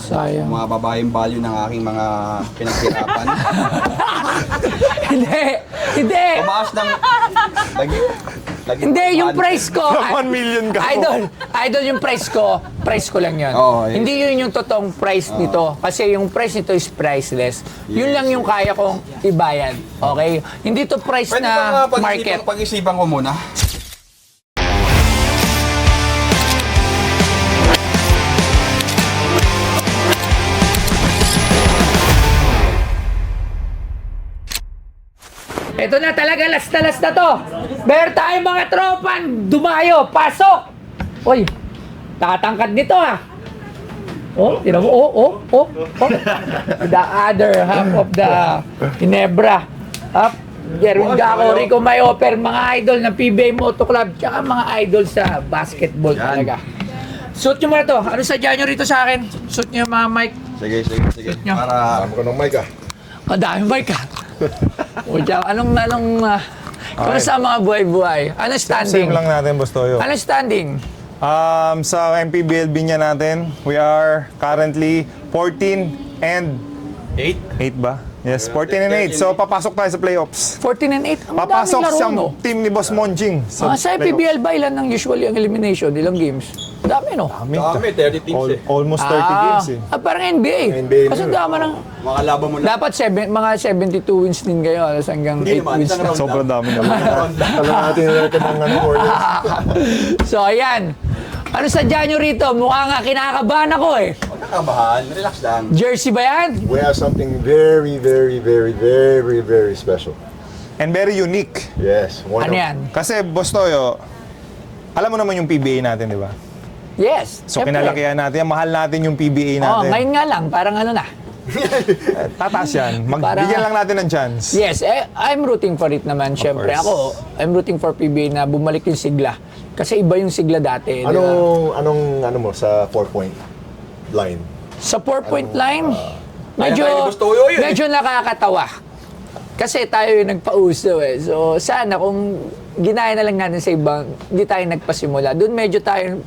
Sayang. Mababa yung value ng aking mga pinaghirapan. Hindi. Tumaas ng... Hindi, yung price ko. 1 million ka. Idol, yung price ko lang yun. Oo, Hindi yun yung totoong price nito. Kasi yung price nito is priceless. Yun lang yung kaya kong ibayad. Okay? Hindi to price Pwede na ba market. pag-isipan ko muna? Ito na talaga, last na to. Meron tayong mga tropan, dumayo, pasok. Uy, tatangkad nito ah. Oh, tira mo, oh. The other half of the Ginebra. Up. Jerwin Gaco, Rico Mayoper, mga idol ng PBA Moto Club, tsaka mga idol sa basketball talaga. Shoot nyo muna to. Ano sadya nyo rito sa akin? Shoot nyo mga mic. Sige. nyo. Para... Alam ko ng mic ah. Ang dami mic ah. O tsaka, anong kumusta ang mga buhay-buhay? Anong standing? Same lang natin, Boss Toyo. Anong standing? Sa MPBL Binya natin, we are currently 14 and 8 ba? Yes, 14 and 8. So, papasok tayo sa playoffs. 14 and 8. Ang Papasok daming laro, siyang no? team ni Boss Monjing Sa PBL ba, ilan ng usually ang elimination? Ilang games? Dami, no? Kami, 30 teams Almost 30 games eh. Parang NBA. NBA Kasi na. dami ng... Makalaban mo na. Dapat mga 72 wins din kayo. Alas hanggang 8 Hindi naman, wins isang na. round Sobrang dami na. Alam natin yung record ng Warriors. So, ayan. Ano sadya nyo rito? Mukha nga kinakabahan ako eh. Huwag nakabahan, relax lang. Jersey ba yan? We have something very, very, very, very, very special. And very unique. Yes. Ano yan? Kasi, Boss Toyo, alam mo naman yung PBA natin, di ba? Yes. So, syempre. kinalakihan natin, mahal natin yung PBA Oh, natin. ngayon nga lang. Parang ano na. Tataas yan. Para- Magbigyan lang natin ng chance. Yes, I'm rooting for it naman. Siyempre course. I'm rooting for PBA na bumalik yung sigla. Kasi iba yung sigla dati. di ba? Anong mo sa 4-point line? Sa 4-point line, Kaya tayo ni Boss Toyo yun, medyo nakakatawa. Kasi tayo yung nagpauso eh. So sana kung ginaya na lang natin sa ibang, hindi tayo nagpasimula. Doon medyo tayo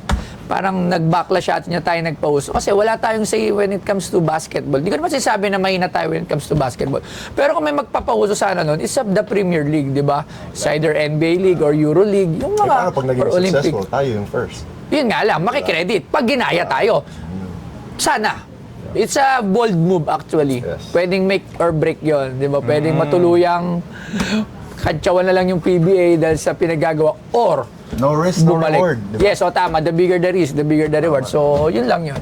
parang nag-backlash at niya tayo nagpauso. Kasi wala tayong say when it comes to basketball. Hindi ko naman sinasabi na mahina tayo when it comes to basketball. Pero kung may magpapauso sana nun, is the Premier League, di ba? It's either NBA League or Euro League. Yung mga Paano pag naging or Olympic. successful, tayo yung first. Yun nga lang, makikredit. Pag ginaya tayo, sana. It's a bold move actually. Yes. Pwedeng make or break yon, di ba? Pwedeng matuluyang kantsawan na lang yung PBA dahil sa pinagagawa or No risk, no bumalik. reward. Diba? Yes, o tama. The bigger the risk, the bigger the reward. So, yun lang yun.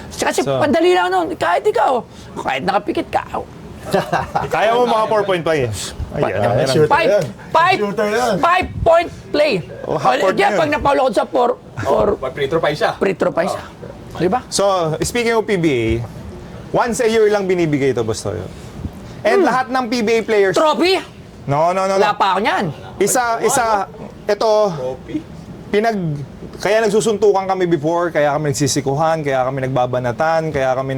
Kasi So- pandali lang nun. Kahit ikaw, kahit nakapikit ka, Kaya mo mga 4-point play. Ayan. Shooter Five, yan. five, Shooter yan. 5-point play. Oh, half court Diyan, na yun. pag napaulo ko sa 4, Free throw pa isa. free throw pa isa. Di ba? So, speaking of PBA, once a year lang binibigay ito, Boss Toyo. And lahat ng PBA players... Trophy? No. Wala pa ako niyan. Ito, kaya nagsusuntukan kami before, kaya kami nagsisikuhan, kaya kami nagbabanatan, kaya kami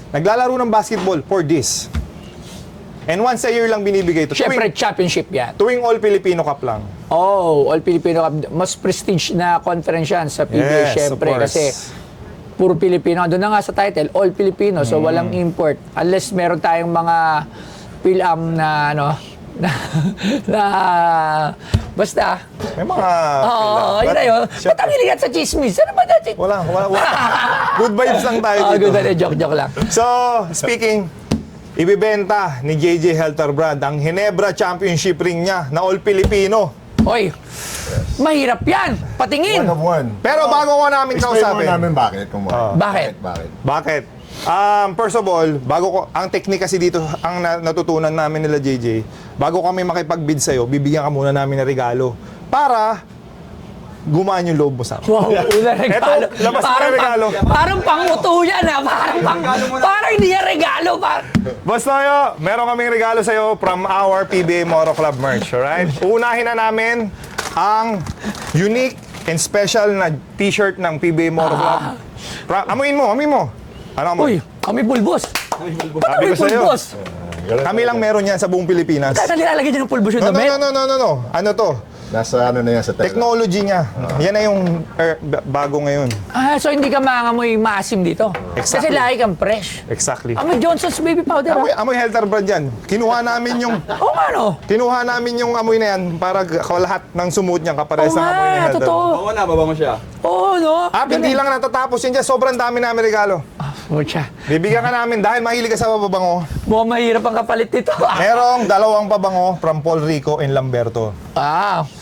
naglalaro ng basketball for this. And once a year lang binibigay ito. Siyempre, championship yan. Tuwing All Filipino Cup lang. Oh, All Filipino Cup. Mas prestige na conference yan sa PBA, Yes, siyempre. of course. Kasi puro Pilipino. Doon na nga sa title, All Filipino. So, walang import. Unless meron tayong mga PhilAm na, na basta. May mga... Oo, yun na yun. Ba't ang hiligan sa chismis? Ano ba natin? Wala. Good vibes lang tayo Oh, dito. good na joke lang. So, speaking, ibibenta ni JJ Helter Brand ang Ginebra Championship ring niya na All Filipino. Oy, mahirap yan. Patingin. One of one. Pero bago ko namin Explain mo kausapin. namin bakit. Kung Bakit? Bakit? First of all, ang technique kasi dito, ang natutunan namin nila JJ, bago kami makipag-bid sa'yo, bibigyan ka muna namin ng regalo para gumaan yung loob mo sa akin. Wow, una regalo. Eto, labas na yung regalo. Parang panguto yan ah. Parang hindi yan regalo. Boss Toyo, meron kaming regalo sa'yo from our PBA Moto Club merch, alright? Unahin na namin ang unique and special na t-shirt ng PBA Moto Club. Amuin mo. Ano Uy, amoy? kami pulbos. Ba't Sabi kami ko sa'yo. pulbos? Kami lang meron yan sa buong Pilipinas. Kaya nilalagay dyan ng pulbos yung damit? No. Ano to? Nasa ano na yan sa tela. Technology niya. Yan na yung bago ngayon. So hindi ka mangamoy maasim dito. Kasi Exactly. lagi kang fresh. Exactly. Amoy Johnson's baby powder. Amoy Helter Brand yan. Kinuha namin yung Kinuha namin yung amoy na yan para lahat ng sumut niya kapares ng amoy ni Helter. Totoo. Oo na, baba mo siya. Oo, no? Hindi lang natatapos yun dyan. Sobrang dami namin regalo. Mucha. Bibigyan ka namin dahil mahilig ka sa pabango. Mukhang mahirap ang kapalit nito. Merong 2 pabango from Paul Rico and Lamberto.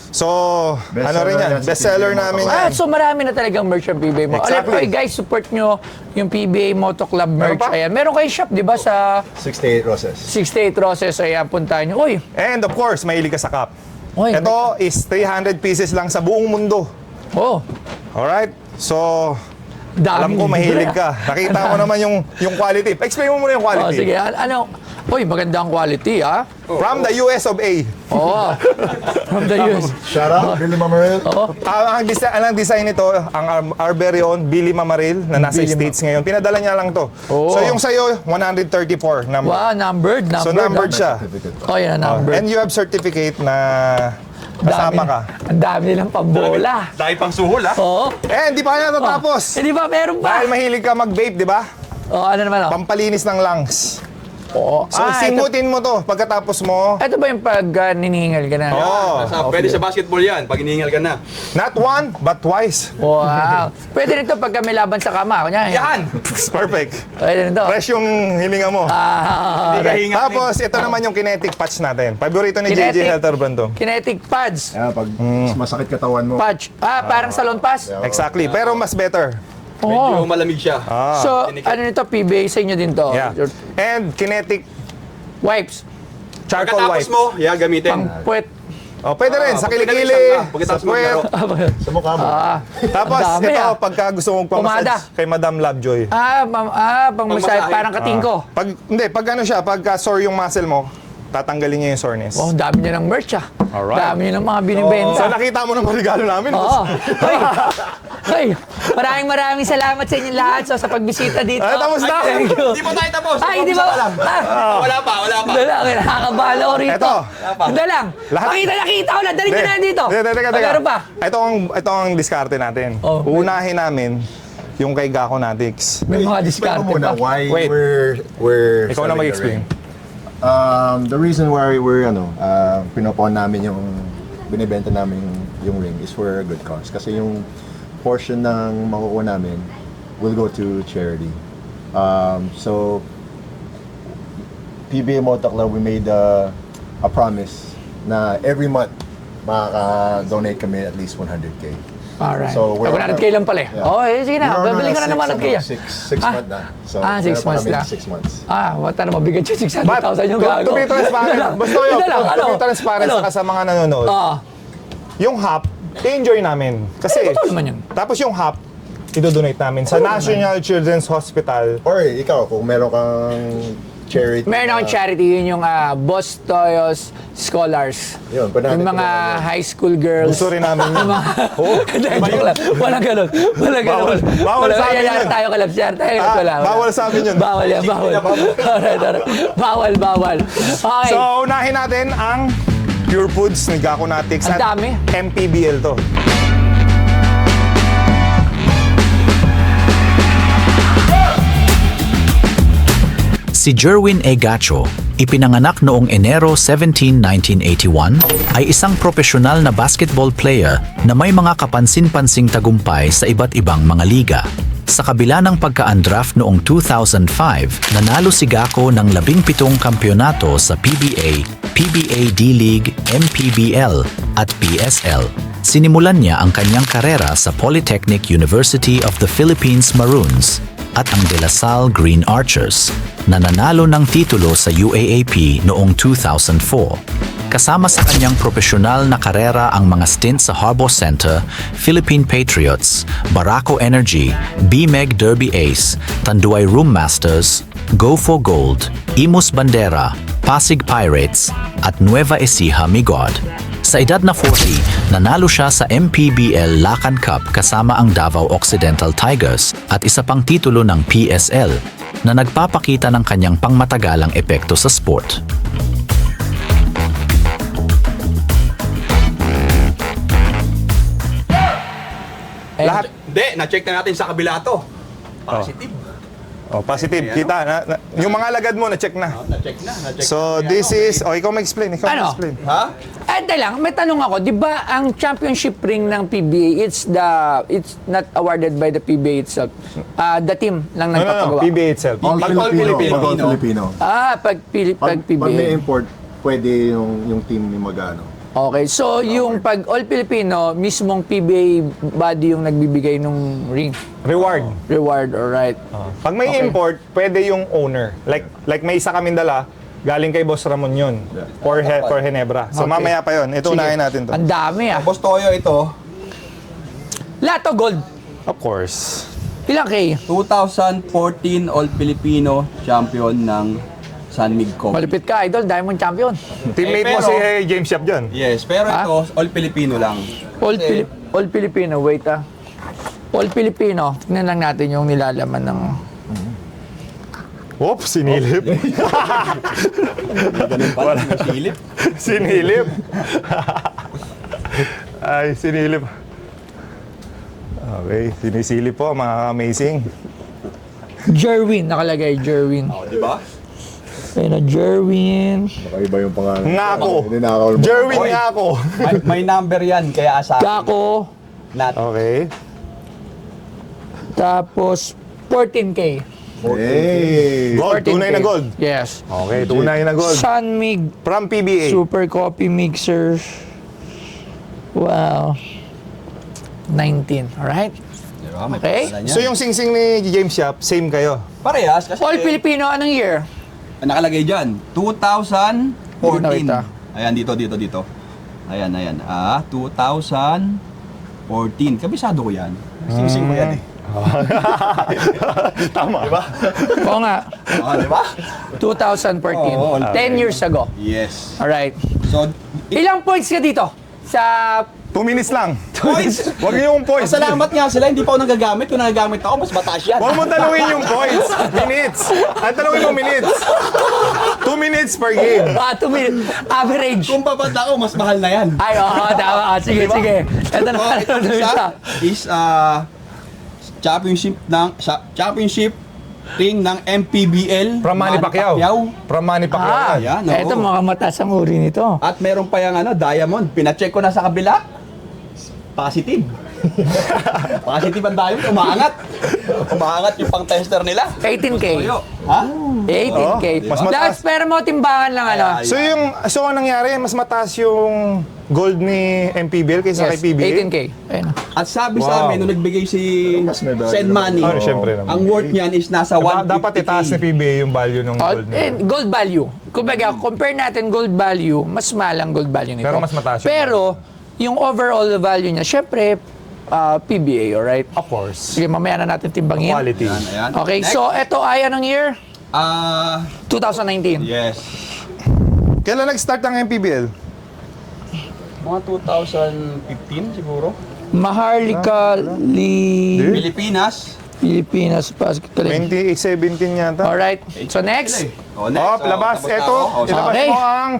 So, Best ano rin seller yan? yan sa Best seller PBA namin Moto. yan. So marami na talagang merch ang PBA mo. Exactly. Alright, guys, support nyo yung PBA Moto Club merch. pa? Ayan. Meron kayong shop, di ba, sa 68 roses. 68 Roses. Ayan, puntahan nyo. Uy, And of course, mahilig ka sa cup. Uy, Ito is 300 pieces lang sa buong mundo. oh, Alright? So, dami. alam ko mahilig ka. Nakita mo naman yung quality. Explain mo muna yung Oh, quality. sige, ano? Uy, maganda ang quality, ha? From the US of A. Oo. From the US. Shout out, Billy Mamaril. Ang design nito, ang our very own Billy Mamaril na nasa States ngayon. Pinadala niya lang to. Oo. So yung sa'yo, 134 number. Wow, numbered. So numbered siya. Oh, yan, numbered. And you have certificate na kasama ka. Ang dami nilang pambola. Dahil pang suhol, ha? Oo. Hindi pa yan natatapos. Hindi ba, meron pa? Dahil mahilig ka mag-vape, di ba? Oh, ano naman, oh? Pampalinis ng lungs. Oo. So simutin mo to pagkatapos mo. Ito ba yung pag ninihingal ka na? Pwede sa basketball yan, pag inihingal ka na. Not one, but twice. Wow. Pwede nito pagka may laban sa kama. Kunya, Yan! Perfect. Pwede nito. Fresh yung hininga mo. Hindi ka hinga. Tapos, ito naman yung kinetic patch natin. Paborito ni JJ Kinetic. Helter Brand to. Kinetic pads. Pag masakit katawan mo. Patch. Parang salon pass. Exactly. Pero mas better. Medyo malamig siya. So, ano nito, PBA sa inyo din to? Yeah. Your And kinetic wipes. charcoal Pagkatapos wipe. mo, gamitin. Pangpuwet. Pwede rin, sa pag kilikili, pinalisan ka, sa pagkatapos puwet. maglaro. Sa mukha mo. Tapos, Ang dami, ito, pagka gusto mong Pomada. pamassage kay Madam Lovejoy. Pang massage, Pangmasahe. parang katingko. Pag ano siya, pagka sore yung muscle mo, tatanggalin niya yung soreness. Oh, ang dami niya ng merch, ah. Alright. Dami niya ng mga binibenta. So, nakita mo ng regalo namin. Oo. Hoy, maraming salamat sa inyo lahat sa pagbisita dito. Tapos na. Thank you. Hindi pa tayo tapos. Hindi ba? Wala pa. Dala, nakakabalo ko rito. Eto. Dala lang. Lahat- Nakita ko na. Dali ko na dito. Teka. Meron pa. Ito ang diskarte natin. Oh. Unahin namin yung kay Gako Natix. May mga Explain diskarte mo muna pa. why Wait. we're Ikaw na selling the mag-explain. ring. The reason why we're pinopon namin yung binibenta namin yung ring is for a good cause. Kasi yung portion ng makukuha namin will go to charity. So PBA Moto Club, we made a promise na every month makaka-donate kami at least 100K. Alright. So, we're on 100K lang pala eh. Yeah. Oh, sige na. We're on Babalik ka na a naman at kaya. six month na. So, 6 meron pa months kami na. 6 months. Wata na mabigat yung But, 600,000 yung gago. to be transparent, basta yun, to be transparent Ano? saka sa mga nanonood, yung hap, enjoy namin. Kasi, totoo naman yun. tapos yung hap, idodonate namin sa National Children's Hospital. Or ikaw, kung meron kang charity. Meron akong charity, yun yung Boss Toyos Scholars. Yun, pwede natin Yung mga tulungan. high school girls. Gusto rin namin yun. Hindi, joke lang. Walang ganun. Walang ganun. Bawal sa amin Yari yun. tayo kalabs. Yari tayo kalabs. Wala. Bawal sa amin yun. Bawal yan, bawal. Alright. Bawal. Okay. So, unahin natin ang Pure Foods ni Gako Natix Ang at dami. MPBL to. Si Jerwin A. Gacho, ipinanganak noong Enero 17, 1981, ay isang profesional na basketball player na may mga kapansin-pansing tagumpay sa iba't ibang mga liga. Sa kabila ng pagka-undraft noong 2005, nanalo si Gacho ng 17 kampyonato sa PBA, PBA D-League, MPBL at PSL. Sinimulan niya ang kanyang karera sa Polytechnic University of the Philippines Maroons at ang De La Salle Green Archers na nanalo ng titulo sa UAAP noong 2004. Kasama sa kanyang profesional na karera ang mga stint sa Harbor Center, Philippine Patriots, Barako Energy, BMEG Derby Ace, Tanduay Room Masters, Go for Gold, Imus Bandera, Pasig Pirates at Nueva Ecija Migod. Sa edad na 40, nanalo siya sa MPBL Lakan Cup kasama ang Davao Occidental Tigers at isa pang titulo ng PSL na nagpapakita ng kanyang pangmatagalang epekto sa sport. na-check na natin sa kabila to. Positive. Oh, positive. Ayan, Kita. Yung mga alagad mo, na-check na. Na-check na. Na-check So, na. this is... Oh, ikaw mag-explain. Ikaw Ano? mag-explain. Ha? Ante lang, may tanong ako, di ba ang championship ring ng PBA, it's not awarded by the PBA itself. The team lang No, nagpapagawa. PBA itself. All All Filipino. Filipino. All Filipino. Pag Pag may PBA. import, pwede yung team yung mag-ano. Okay, so yung pag all Filipino, mismong PBA body yung nagbibigay ng ring. Reward, alright. Pag may Okay. import, pwede yung owner. Like may isa kaming dala, galing kay Boss Ramon yun. For Ginebra. So, Okay. mamaya pa yun. Ito, Sige. unahin natin to. Ang dami ah. Boss Toyo ito, Lato gold. Of course. Ilang K? 2014 All Filipino Champion ng San Mig Co. Malupit ka, idol. Diamond champion. Teammate mo pero- si James Yap dyan. Yes, pero ito, All Filipino lang. All Filipino, wait ah. All Filipino. Tignan lang natin yung nilalaman ng... Whoop, sinilip. Ganun pala, masilip. Sinilip. Ay, sinilip. Okay, sinisilip po, mga amazing. Jerwin, nakalagay, Jerwin. O, di ba? Ayun na, Jerwin. Nakaiba yung pangalan. Ngako. Hindi nakakawal mo. Jerwin Oy. Ngako. May number yan, kaya asa. Kako. Not. Okay. Tapos, 14K. Hey! Gold, 14K. tunay na gold. Yes. Okay, tunay na gold. Sun Mig From PBA. Super Coffee Mixer. Wow. 19, alright? Di ba? May Okay. pangalan yan. So yung singsing ni James Yap, same kayo. Parehas, kasi All Filipino, anong year? nakalagay dyan, 2014. Nakita. Ayan, dito. Ayan. 2014. Kabisado ko yan. Sing-sing ko yan eh. Tama. Diba? Oo nga. Di ba? 2014. Oo, 10 years ago. Yes. Alright. So, Ilang points ka dito? Sa 2 minutes lang. points! Huwag niyo yung points. Salamat nga sila, hindi pa ako nagagamit. Kung nagagamit ako, mas mataas yan. Huwag mo talawin yung points. Minutes. Ang talawin mo minutes. 2 minutes per game. 2 minutes. Average. Kung babad ako, mas mahal na yan. Ay, oo, tama. Sige, sige. Ito na. So, ito isa is championship ring ng MPBL. From Manny Pacquiao. From Manny Pacquiao. Ayan, oo. Ito, mga mataas ang uri nito. At meron pa yung diamond. Pina-check ko na sa kabila. Positive. Positive ang diamond. Umaangat yung pang-tester nila. 18K. Toyo. Ha? 18K. Oo, mas mataas. Pero mo, timbangan lang ano. So anong nangyari? Mas mataas yung gold ni MPBL kaysa kay Yes, PBA? 18K. Ayun. At sabi Wow. sa amin, nung nagbigay si Mas may value Sen naman. Manny, Oh, syempre naman. ang worth niyan is nasa 150K. Dapat itaas ni PBA yung value ng Oh, gold niya. gold value. Kumbaga, compare natin gold value, mas mahal ang gold value nito. Pero mas mataas yung Pero, yung overall value niya, syempre, PBA, alright? Of course. Sige, mamaya na natin timbangin. Quality. Ayan. Okay, Next. so ito ay anong year? 2019. Yes. Kailan nag-start ang MPBL? Mga 2015 siguro. Maharlika Pilipinas. Pilipinas Basketball. 2017 yata. Alright, so next. Oh, next. Oh, labas. tapos na Ito, ako. Oh, ilabas Okay. mo ang...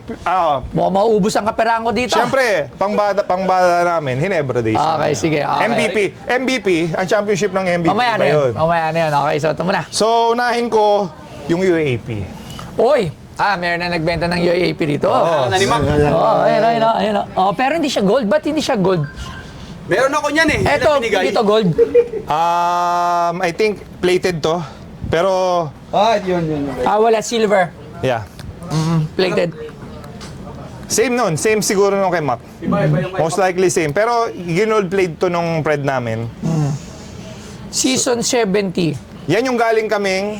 Mukhang mauubos ang kaperango dito. Siyempre, pangbada namin, Ginebra Days. Okay, sige. Okay. MVP, ang championship ng MVP. Mamaya na ba yun. Mamaya na yun. Okay, so ito muna. So, unahin ko yung UAP. Uy! Meron na nagbenta ng UAP dito. Nanimak. Ayun. Oh, pero hindi siya gold. Ba't hindi siya gold? Meron ako niyan eh. Eto, Pinigay. dito gold. I think plated to. Pero, Yun. Wala silver. yeah. Plated. Same nun. Same siguro nung kay Mac. Iba yung Most likely same. Pero, ginold plate to nung Pred namin. Season 70. Yan yung galing kaming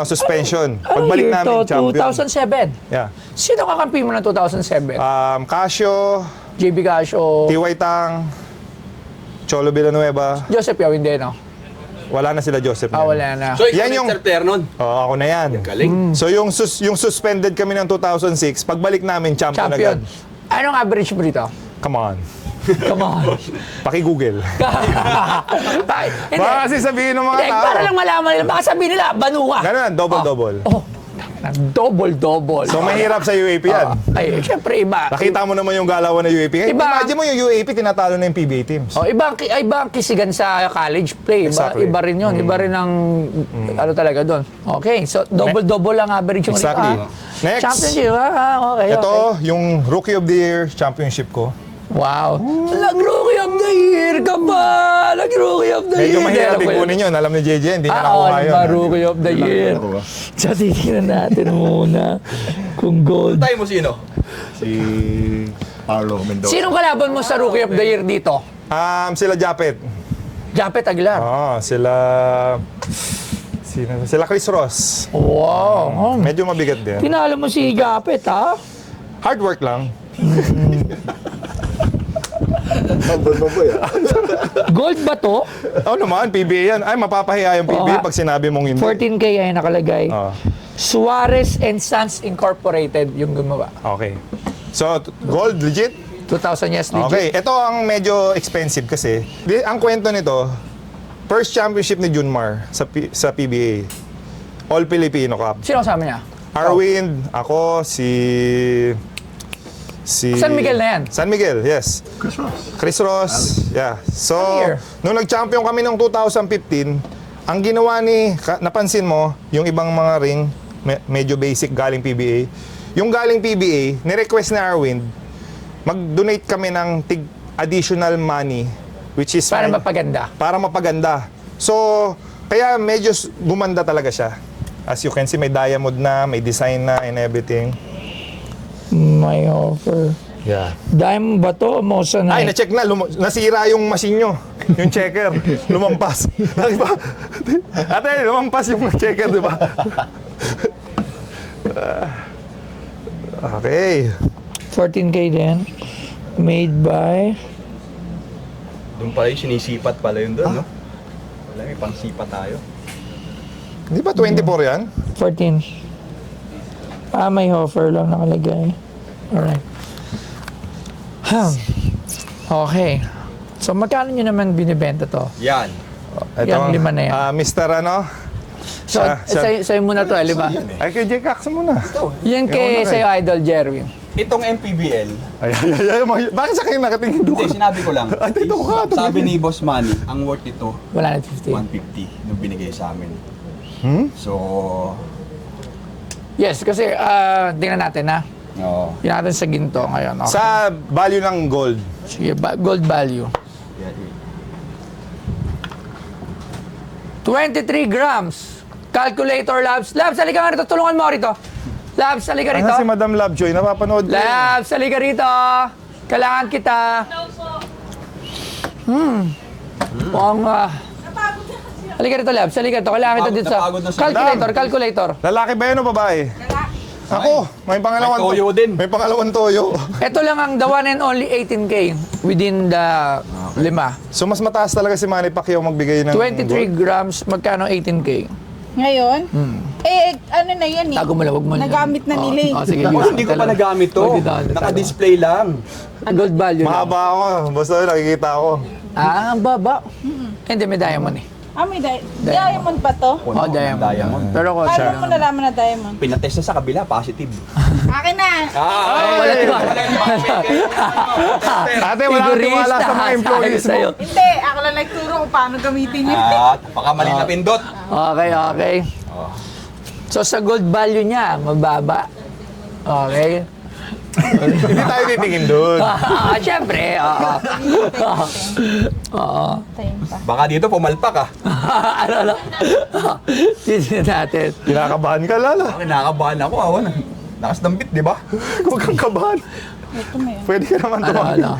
suspension. Pagbalik Year namin, to champion. 2007. Yeah. Sino kakampi mo ng 2007? Casio, JB Casio, T.Y. Tang, Cholo Villanueva. Joseph Yao, hindi, no? Wala na sila Joseph. niyan. Wala na. So, ikaw Yan yung- yung player nun. Ako na yan. Galing. So yung suspended kami ng 2006, pagbalik namin champion Champion. agad. Anong average mo dito? Come on. Come on. Paki-Google. Hindi. Baka kasi sabihin ng mga Hindi, tao. para lang malaman nila. Baka sabihin nila, banuwa. Ganun, double-double. Oh, Double-double. So, mahirap sa UAP yan. Ay, syempre iba. Nakita mo naman yung galawan ng UAP. Iba. Imagine mo yung UAP, tinatalo na yung PBA teams. Oh, iba ang kisigan sa college play. Exactly. Iba rin 'yon. Iba rin ang ano talaga doon. Okay, so double ang average yung Exactly. Next. Championship. Okay. Ito, yung Rookie of the Year championship ko. Wow. Nag-rookie of the year ka pa! Nag-rookie of the year! Medyo mahirap Hindi, ikunin yun. Alam ni JJ, hindi niya Oo, nakuha yun. rookie of the year. So, titignan natin muna kung gold. Tayo mo sino? Si Paolo Mendoza. Sinong kalaban mo sa rookie of the year dito? Sila Japet. Japet Aguilar. Sila Chris Ross. Wow. Medyo mabigat din. Tinalo mo si Japet, ha? Hard work lang. Humble mo ba yan? Gold ba to? Oo naman, PBA yan. Ay, mapapahiya yung PBA nga. pag sinabi mong hindi. 14K ay nakalagay. Oo. Suarez and Sons Incorporated yung gumawa. Okay. So, gold, legit? 2,000 yes, legit. Okay. Ito ang medyo expensive kasi. Ang kwento nito, first championship ni Junmar sa PBA. All Filipino Cup. Sino kasama niya? Arwind, ako, si San Miguel na yan? San Miguel, yes. Chris Ross. Yeah. So, Ano year? nung nag-champion kami noong 2015, ang ginawa napansin mo, yung ibang mga ring, medyo basic galing PBA. Yung galing PBA, ni-request ni Arwind, mag-donate kami ng additional money, which is Para mapaganda. para mapaganda. So, kaya medyo gumanda talaga siya. As you can see, may diamond na, may design na, and everything. May offer. Yeah. Diamond ba to? Mosa na. Ay, na-check na. Nasira yung machine nyo. Yung checker. Lumampas. Diba? Ate, lumampas yung checker, di ba? Okay. 14K din. Made by... Doon pala yung sinisipat pala yun doon, no? Wala, may pangsipat tayo. Di ba 24 yan? 14. May offer lang nakalagay. Alright. Okay. So, magkano nyo naman binibenta to? Yan. Yan, lima na yan. Mr. ano? So, siya- sa'yo muna to, lima. Ay, kay Jake Cax muna. Yan kay Ewan na sa'yo, Idol Jerwin. Itong MPBL, Bakit sa kayo nakatingin doon? hindi, sinabi ko lang. Ay, dito ka, tumingin. Sabi ni Boss Manny, ang worth nito, 150. 150 nung binigay sa amin. So, Yes, kasi tingnan natin ha. oo. Tingnan natin sa ginto ngayon. Okay. Sa value ng gold. Sige, gold value. 23 grams. Calculator, Labs. Labs, halika nga rito. Tulungan mo ako rito. Labs, halika rito. Ano si Madam Lovejoy? Napapanood ko. Labs, halika rito. Kailangan kita. Mukhang, halika rito, Labs. Halika rito. Kailangan kita dito sa... Napagod na si Calculator. Lalaki ba yun o babae? Ako, may pangalawang May toyo din. May pangalawang toyo. Ito lang ang the one and only 18K within the 5. So mas mataas talaga si Manny Pacquiao magbigay ng 23 gold. grams, magkano 18K? Ngayon? Eh, ano na yan eh. Tago mo lang, wag mo lang. Nagamit na nila eh. Sige, Boss, hindi ko pa nagamit to. Naka-display lang. Gold value. Mahaba ako. Basta nakikita ako. Ang baba. Hindi, may diamond eh. May diamond pa to? Oh, diamond. Pero ko Paano mo nalaman na diamond? Pinatest na sa kabila, positive. Akin na! Wala tiwala. Ate, wala kang tiwala sa mga employees mo. Hindi, ako lang nagturo kung paano gamitin yun. Baka mali na pindot. Okay. So sa gold value niya, mababa. Okay. Hindi tayo titingin doon. Siyempre, oo. Tayo pa. Baka dito pumalpak ah. Ano? Titignan natin. Kinakabahan ka, Lala. Kinakabahan ako, awan. Lakas ng bit, di ba? Huwag kang kabahan. Ito may. Pwede ka naman tumawag.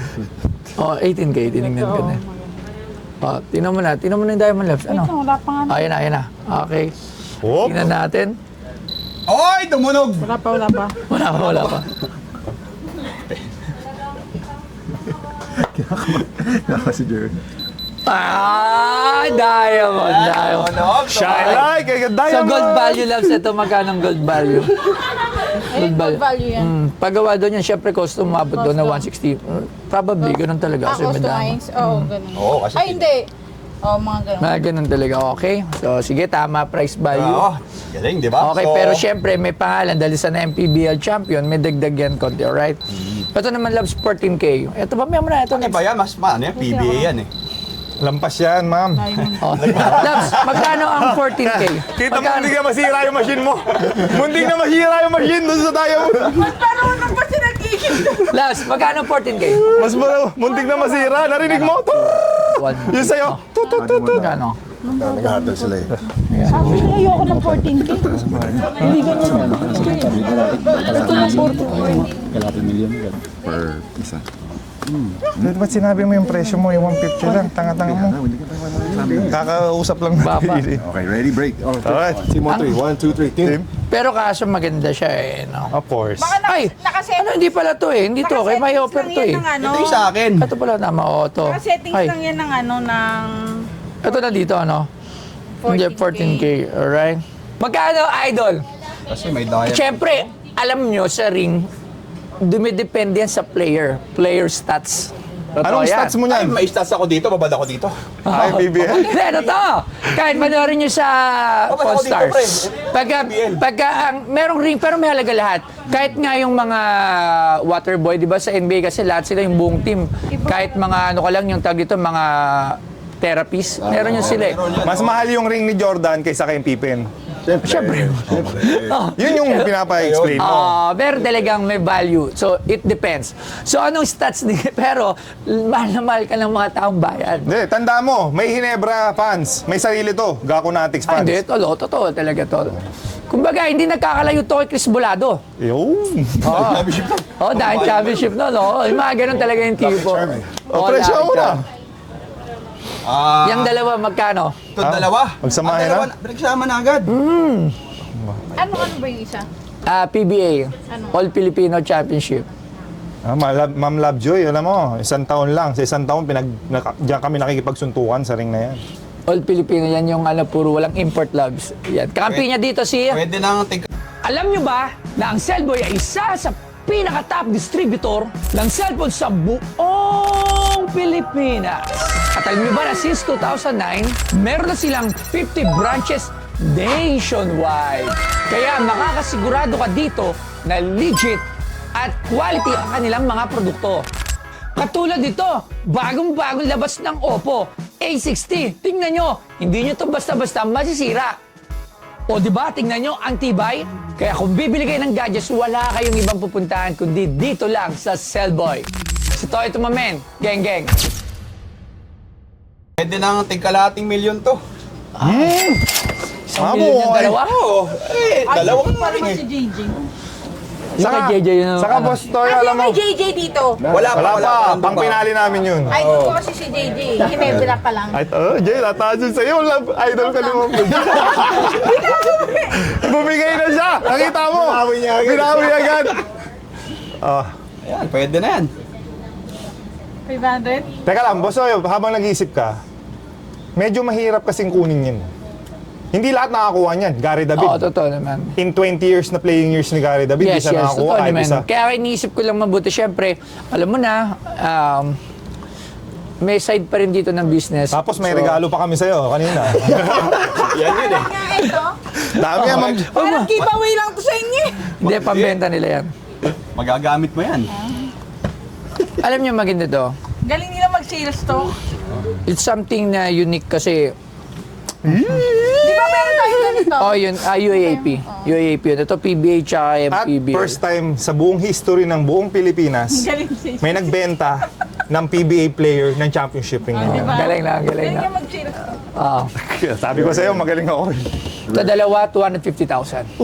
18K, tinignan ko na. Tingnan mo na yung diamond labs. Ano? Ito, wala pa nga. Ayan na. Okay. Hop. Tingnan natin. Oy, tumunog! Wala pa. Wala pa. Si Jerry. Diamond. Shine like a So diamond. gold value labs, ito magkano ang gold value? Ayun, good value yan. Paggawa doon yan, syempre custom umabot doon na 160. Probably, ganun talaga. Kasi madami. Customize? Oo, ganun. Oo, kasi Ay, hindi. Oh, mga ganun. Mga ganun talaga, okay? So, sige, tama, price value. Oo. Galing, di ba? Okay, So, pero syempre, may pangalan dahil sa na MPBL champion, may dagdag yan konti, alright? Ito naman, Loves 14K. Ito ba, mo na, ito ano next. ba yan? Mas ano yan? PBA yan eh. Lampas yan, ma'am. Oh. Loves, magkano ang 14K? Kita mo, Magkano? hindi ka masira yung machine mo. Munting na masira yung machine doon sa diamond. Marunong pa siya nag-iisip. Loves, magkano 14K? Mas munting na masira. Narinig mo? One. Yun sa'yo. Magkano? Naghahatol sila eh. Sabi niya, ayoko ng 14K. Hindi ganun. Ito ng 14K. Per isa. Ba't sinabi mo yung presyo mo, yung 150 lang? Tanga-tanga mo. Kakausap lang Baba. natin. Okay, ready, break. Oh, Alright. Team on 3. 1, 2, 3. Team. Pero kaso maganda siya eh, no? Of course. Ay, Nakasettings. ano, hindi pala to eh. Hindi to, kay may offer to eh. Ito yung sa akin. Ito pala tama, oo, to. Nakasettings Ay, lang yan ng ano, ng... ito na dito, ano? 14K. Hindi, 14K, alright? Magkano, idol? Kasi may diet. Siyempre, alam nyo sa ring, dumidepende yan sa player. Player stats. Totoo Anong yan. stats mo Ay, niyan? may stats ako dito, babad ako dito. Ay, PBL. Hindi, ano to? Kahit manoorin nyo sa Babad All ako dito, pre. Stars. Pagka merong ring, pero may halaga lahat. Kahit nga yung mga waterboy, di ba, sa NBA kasi lahat sila yung buong team. Kahit mga ano ka lang, yung tag dito, mga therapies, meron yun sila eh. Mas mahal yung ring ni Jordan kaysa kay Pippen. Siyempre. Yun yung pinapa-explain mo. Pero talagang may value. So, it depends. So, anong stats ni... Pero, mahal na mahal ka ng mga taong bayan. Hindi, tanda mo, may Hinebra fans. May sarili to, Gaconatics Ay, fans. hindi, totoo talaga to. Kumbaga, hindi nagkakalayo to kay Chris Bolado. Yun. Dahil championship no? Yung mga ganun talaga yung tipo. O, presyo mo na. Yung dalawa, magkano? Ito, dalawa. Magsamahin Dalawa na. Pinagsama na agad. Ano ba yung isa? PBA, All Filipino Championship. Ma'am Lovejoy, alam mo, isang taon lang. Sa isang taon, diyan kami nakikipagsuntukan sa ring na yan. All Filipino, yan yung puro walang import loves. Yan. Kakampi niya dito si... Pwede nang Alam nyo ba na ang Cellboy ay isa sa pinaka-top distributor ng cellphone sa buong Pilipinas? At alam nyo ba na since 2009, meron na silang 50 branches nationwide. Kaya makakasigurado ka dito na legit at quality ang kanilang mga produkto. Katulad dito, bagong-bagong labas ng Oppo A60. Tingnan nyo, hindi nyo to basta-basta masisira. O di ba, tingnan nyo, ang tibay. Kaya kung bibili kayo ng gadgets, wala kayong ibang pupuntahan kundi dito lang sa Cellboy. Si Toy Tumamen, geng. Pwede nang tigkalating milyon to. Isang milyon yung dalawa. Oo. Dalawang Parang ring si eh. JJ. Yung kay JJ yun. Saka boss Toy, Kasi alam mo, may JJ dito. Wala wala pa, nandun pang pinali namin yun. Idol ko kasi si JJ. Hinebra pa lang. Ay, Jay, nataas yun sa'yo. Idol ka naman. Bumigay na siya. Nakita mo. Binawi agad. Ayan, pwede na yan. 500? Teka lang, boss Toy, habang nag-iisip ka, medyo mahirap kasing kunin yun. Hindi lahat nakakuha niyan. Gary David. Oo, totoo naman. In 20 years na playing years ni Gary David, di Yes, siya nakakuha totoo kahit naman. isa. Kaya iniisip ko lang mabuti, syempre, alam mo na, may side pa rin dito ng business. Tapos may regalo pa kami sa'yo kanina. Yan yun eh. Nga ito. Dami yan, ma'am. Parang giveaway lang to sa inyo. Hindi, pambenta nila yan. Magagamit mo yan. Alam niyo maganda to. Galing nila mag-sales to. It's something na unique kasi. Di ba meron tayo ganito? Oh, yun, UAAP. UAAP yun. Ito PBA tsaka At MPBL. first time sa buong history ng buong Pilipinas, Galing si may nagbenta ng PBA player ng championship ring na yan. Galing na, galing Galing na. niya mag-sales to. Ah. Sabi ko sa'yo, magaling ako. Ito dalawa, 250,000.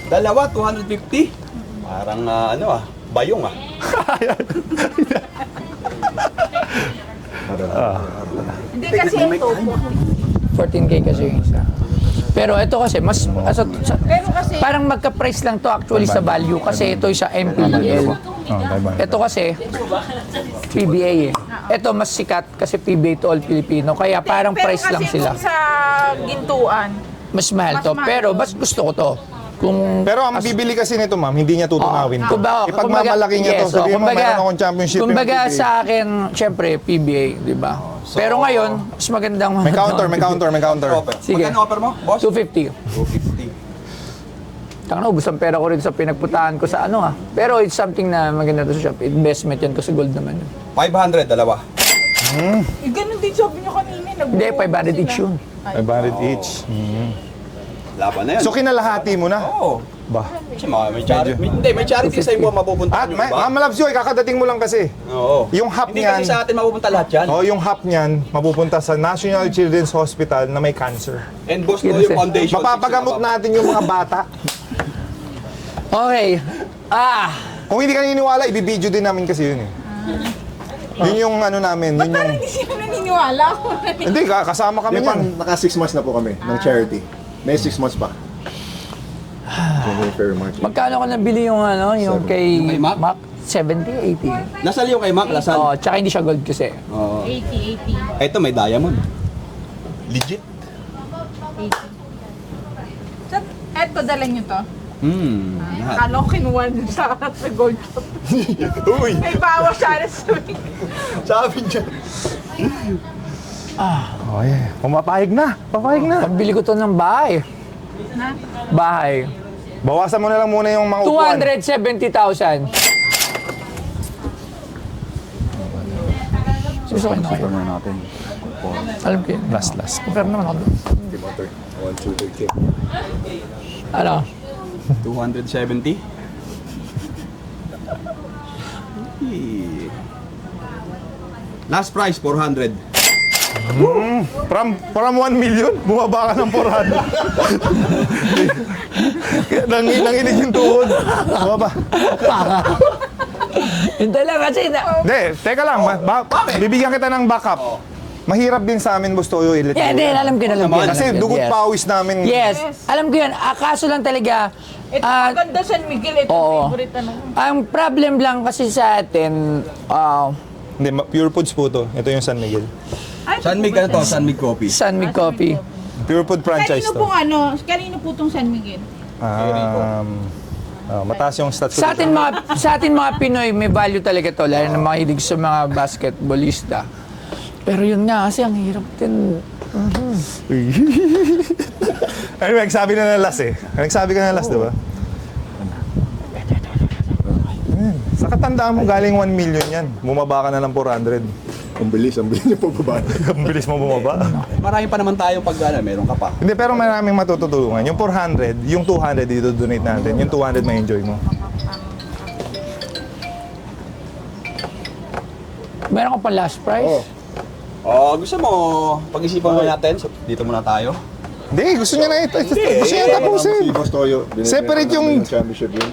Dalawa, 250. Parang bayong ah. Hindi kasi ito. 14K kasi yung isa. Pero ito kasi, Pero kasi, parang magka-price lang to actually sa value kasi ito sa MPBL. Ito kasi, PBA eh. Ito mas sikat kasi PBA to all Filipino. Kaya parang pero price lang kasi sila. kung sa gintuan, Mas mahal mas to. mahal Pero to. mas gusto ko to. Kung Pero ang bibili kasi nito, ma'am, hindi niya tutunawin to. Ipagmamalaki niya to. Sabihin mo, meron akong championship yung kumbaga PBA. sa akin, syempre, PBA, di ba? Pero ngayon, mas magandang... May counter, may counter, may counter. Sige. Magkano offer mo, boss? 250. 250. Tanga na, ubus ang pera ko rin sa pinagputaan ko sa ano Pero it's something na maganda to sa shop. Investment yan kasi gold naman yun. 500, dalawa. Eh, ganun din sabi niyo kanina. Hindi, 500 each yun. 500 each. Laban na yan. So kinalahati mo na? Oo. Ba? Kasi may charity. May charity sa imo mapupunta At yung may, iba. Ma'am Labs, kakadating mo lang kasi. Oo. Yung half Hindi niyan, kasi sa atin mapupunta lahat yan. yung half niyan, mapupunta sa National Children's Hospital na may cancer. And boss ko yung foundation. Mapapagamot natin yung mga bata. Okay. Kung hindi ka naniniwala, ibibideo din namin kasi yun eh. Yun yung ano namin, yun yung... Hindi sila naniniwala. Hindi, kasama kami Yung pang niyan. naka 6 months na po kami ng charity. May 6 months pa. So, may fair market. Magkano ko nabili yung yung kay Yung kay Mac? Mac? 70, 80. Lasal yung kay Mac, lasal. Oh, tsaka hindi siya gold kasi. Oo. 80. Ito may diamond. Legit. Eto, dala niyo to. Lahat. Akala ko kinuha niyo sa gold shop. Uy! May bawas siya na sabi. Sabi niya. Oh yeah. Pumapayag na. Papayag na. Pambili ko to ng bahay. Na? Bahay. Bawasan mo na lang muna yung mga upuan. 270,000. Susukin na kayo. natin. Alam ko yun. Last. Compare naman ako. 1, 2, 3, Ano? 270. Last price, 400. From 1 million, bumaba ka ng 400. Nanginig yung tuhod. Bumaba. Hintay lang kasi na... Hindi, teka lang. Bibigyan kita ng backup. Mahirap din sa amin, Boss Toyo, i-let Yeah, go hindi, lang. alam ko yun. Kasi dugot pawis namin. Yes. Alam ko yan. Kaso lang talaga, Ito maganda San Miguel. Ito oo. favorite ano. ang problem lang kasi sa atin, Hindi, Pure Foods po to. Ito yung San Miguel. Ay, San Miguel to, San Miguel Coffee. San Mig Coffee. Pure Food franchise Kanino to. pong kanino po tong San Miguel? Mataas yung stats ko Sa dito. atin mga Pinoy, may value talaga to, lalo na mahilig sa mga basketballista. Pero yun nga, kasi ang hirap din. Anyway, nagsabi na ng last eh. Nagsabi ka na last, di ba? Sa katandaan mo, galing 1 million yan. Bumaba ka na ng 400. Ang bilis niya pagbaba. Ang bilis mo bumaba. Marami pa naman tayo pag meron ka pa. Hindi, pero maraming matutulungan. Yung 400, yung 200 dito donate natin. Yung 200 ma-enjoy mo. Meron ka pa last price? Gusto mo, pag-isipan mo natin, so, dito muna tayo. Hindi, gusto niya na ito. Gusto niya tapusin. Si Boss Toyo, binibenta Separate namin yung- championship yun.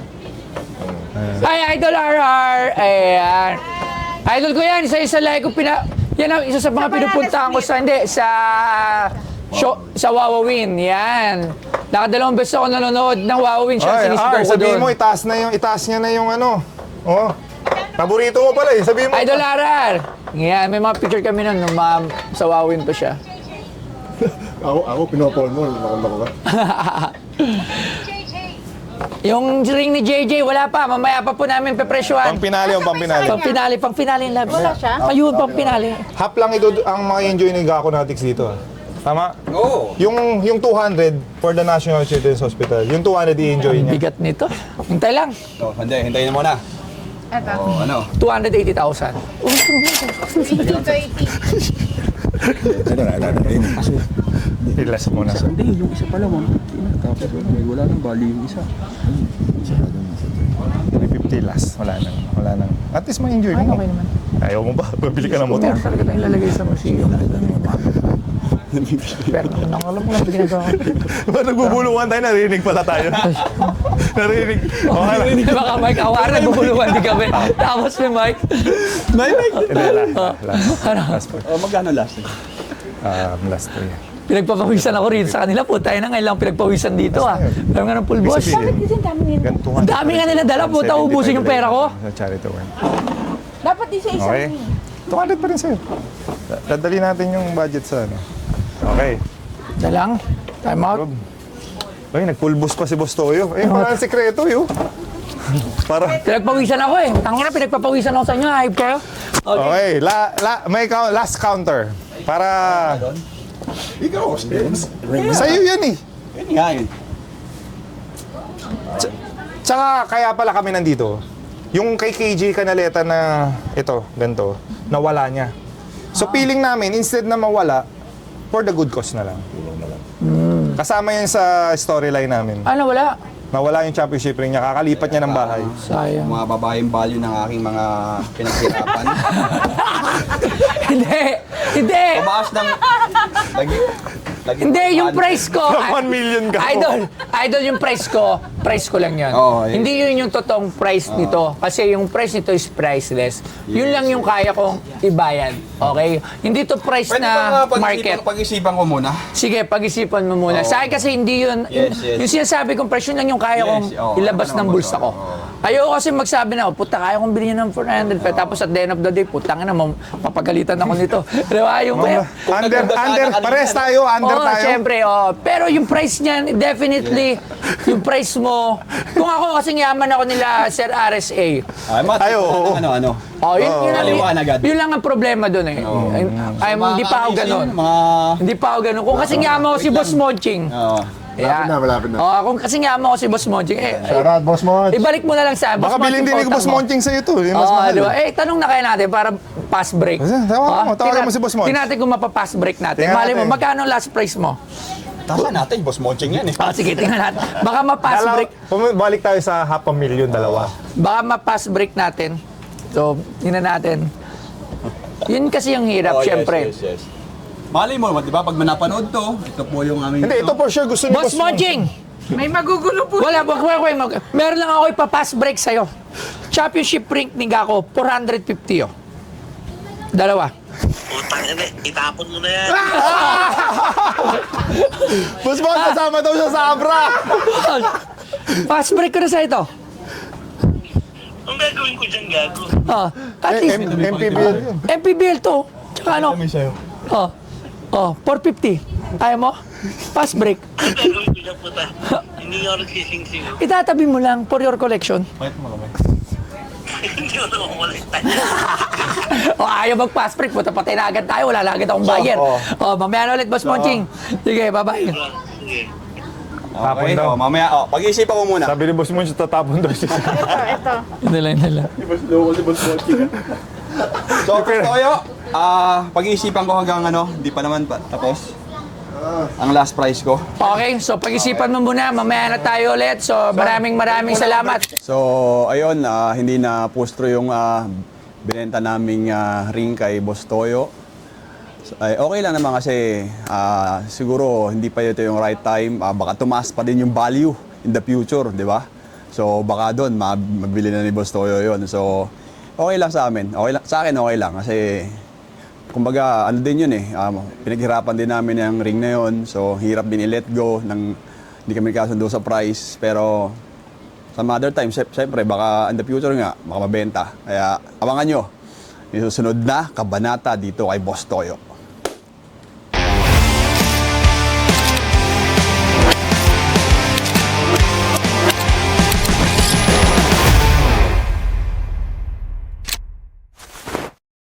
Ay, Idol RR! Ayan. Idol ko yan, isa-isa like ko yan ang isa sa mga pinupuntahan ko sa, sa Wawawin. Yan. Nakadalawang beses ako nanonood ng Wawawin siya. Ay, Sinisigaw ko sabihin doon. mo, itaas niya na yung ano. Oh. Paborito mo pala eh. Sabihin mo. Idol RR! Yan, may mga picture kami nun nung sa Wawawin pa siya. Ako pinopon mo, lako ka. Yung ring ni JJ, wala pa. Mamaya pa po namin pepresyuhan. Pang pinali o pang pinali. Pang finale yung labs. Wala siya? Ayun, pang finale. Half lang ito ang ma-enjoy ni Gako Natics dito. ah. Tama? Oo. Yung 200 for the National Children's Hospital. Yung 200 i-enjoy niya. Bigat nito. Hintay lang. Hintayin mo na. Eto. Ano? 280,000. Dito 80. I-last mo na. Hindi, yung isa pala, tapos wala nang bali yung isa. 350 last. Wala nang. At least ma-enjoy mo. Okay naman. Ayaw mo ba? Babili ka ng motor. Meron talaga tayong ilalagay sa museum. Pero alam mo lang ito ginagawa ko. Ba't nagbubulungan tayo? Narinig pala tayo. Narinig. Okay lang. Baka Mike, awara, nagbubuluhan di kami. Tapos ni Mike. Hindi, last po. Magkano last? Last po yan. Pinagpapawisan ako rito sa kanila po. Tayo na ngayon lang pinagpawisan dito ah. Meron nga ng full boss. Sabihin, Kasi ang dami nila. ganito Ang dami nga nila dala po. Ubusin yung pera ko. Sa charity work. Dapat isa-isa Okay. 200 pa rin sa'yo. Dadali natin yung budget sa ano. Okay. Isa lang. Time out. Ay, nagpulbos pa si Boss Toyo. Eh, parang sikreto yun. Para... Pinagpawisan ako eh. Tangina, pinagpapawisan ako sa inyo. Hype kayo. Okay, may last counter. Para... Ikaw, Spins. Sa'yo yan eh. Yun nga yun. Tsaka kaya pala kami nandito. Yung kay KJ Canaleta na ito, ganito, nawala niya. So feeling namin, instead na mawala, for the good cause na lang. Kasama yan sa storyline namin. Ano, wala? Nawala yung championship ring niya, kakalipat niya ng bahay. Sayang. Mga babaeng value ng aking mga pinaghirapan. Hindi! Hindi! Tumaas ng... Hindi, yung price ko. 1 million ka po. Idol yung price ko lang yan. Oo, yun. Hindi yun yung totoong price nito. Kasi yung price nito is priceless. Yun lang yung kaya kong ibayad. Okay? Hindi to price Pwede na ba market. pag-isipan ko muna? Sige, pag-isipan mo muna. Sa akin kasi hindi yun, Yes, yes. yung sinasabi kong price, yun lang yung kaya kong ilabas ng bulsa ko. Ayoko kasi magsabi na, puta, kaya kong bilhin ng 400 pesos. Tapos at the end of the day, putang na, papagalitan ako nito. Diba? Yung Under, pares tayo, under Oo, tayo. syempre, pero yung price niyan, definitely, yung price mo, kung ako kasing yaman ako nila, Sir RSA, Ay, oo. ano. yun agad. lang ang problema doon eh. Hindi pa ako ganun. Hindi pa ako ganun. Kung kasing yaman ko si Boss Monching, Malapit na. kung kasing yaman ko si Boss Monching, Shout out, Boss Mon. ibalik mo na lang sa Boss Baka bilhin din ni pautang Boss mo. Monching sa'yo to. Yung mas Oo, mahal. diba? Tanong na kaya natin para pass break. Tawagan mo si Boss Monch. Tingnan natin kung mapapass break natin. Tingnan Mali mo, natin. magkano ang last price mo? Tasa natin, Boss Monching yan eh. Sige, tingnan natin. Baka mapass break. Balik tayo sa 500,000, dalawa. Baka ma-pass break natin. So, tingnan natin. Yun kasi yung hirap, syempre. Yes. Mali mo, di ba? Pag manapanood to, ito po yung aming... Hindi, ito for sure gusto ni Boss Boss Monching! May magugulo po. Wala, meron lang ako ipapass break sa'yo. Championship ring ni Gako, 450 oh. Dalawa. Putang ina, itapon mo na yan. Boss Monch, kasama daw siya sa Abra. Pass break ko na sa ito. Ang gagawin ko dyan, gago. At least, MPBL yun. MPBL to. Tsaka ano? 450. Kaya mo? Pass break. Ang gagawin ko dyan, puta. Hindi nga ako nagsising-sing. Itatabi mo lang for your collection. Hindi ako nakakulitan. Ayaw mag-pass break. Puta, patay na agad tayo. Wala na agad akong buyer. Mamaya na ulit, Boss Monching. Sige, bye-bye. Sige. Tapon Okay, daw. mamaya, pag-iisipan ko muna. Sabi ni Boss Monch, tatapon daw siya. Hindi lang. So, Toyo, pag-iisipan ko hanggang hindi pa naman tapos. Ang last price ko. Okay, so pag-isipan mo muna, mamaya na tayo ulit. So maraming salamat. So, ayun, hindi na pustro yung binenta naming ring kay Boss Toyo. So, ay, okay lang naman kasi siguro hindi pa ito yung right time. Baka tumaas pa din yung value in the future, di ba? So, baka doon, mabili na ni Boss Toyo yun. So, okay lang sa amin. Okay lang, sa akin okay lang kasi kumbaga, ano din yun eh, pinaghirapan din namin yung ring na yun. So, hirap din i-let go nang hindi kami kasundo sa price. Pero, some other time, syempre, baka in the future nga, baka mabenta. Kaya, abangan nyo. Yung susunod na kabanata dito kay Boss Toyo.